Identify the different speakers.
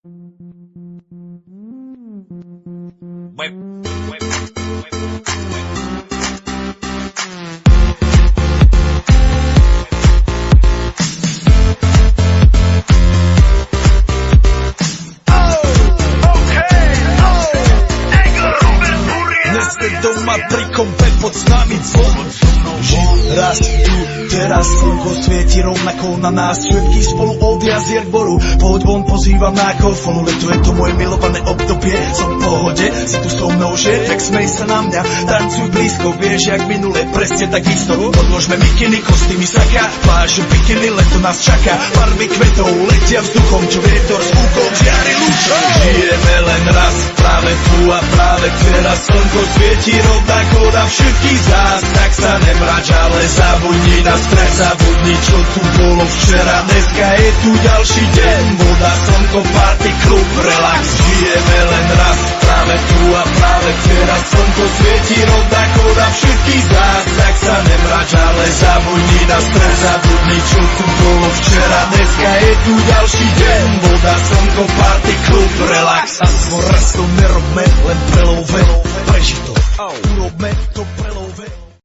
Speaker 1: Dnes ste doma pri kompe pod nami zvon. Raz tu, teraz slnko svieti rovnako na nás. Všetky spolu od jazier k boru. Poď von, pozývam na kofolu. Leto je to moje milované obdobie. Som v pohode, si tu so mnou, že? Tak smej sa na mňa, tancuj blízko. Vieš, jak minule, presne tak isto. Odložme mikiny, kostýmy saka. Pláž, bikiny, leto nás čaká. Farby kvetov letia vzduchom, čo vietor s úkom žiari lúčom. Žijeme len raz, práve tu a práve teraz. Slnko svieti rovnako na všetkých z nás. Tak sa nemrač, ale zabudni na stres, zabudni, čo tu bolo včera. Dneska je tu ďalší deň, voda, slnko, party, klub, relax. Žijeme len raz, práve tu a práve teraz. Slnko svieti rovnako na všetkých z nás. Tak sa nemrač, ale zabudni na stres, zabudni, čo tu bolo včera. Dneska je tu ďalší deň, voda, slnko, party, klub, relax. A svoj raz to nerobme, len prelove, preži to, urobme to prelove.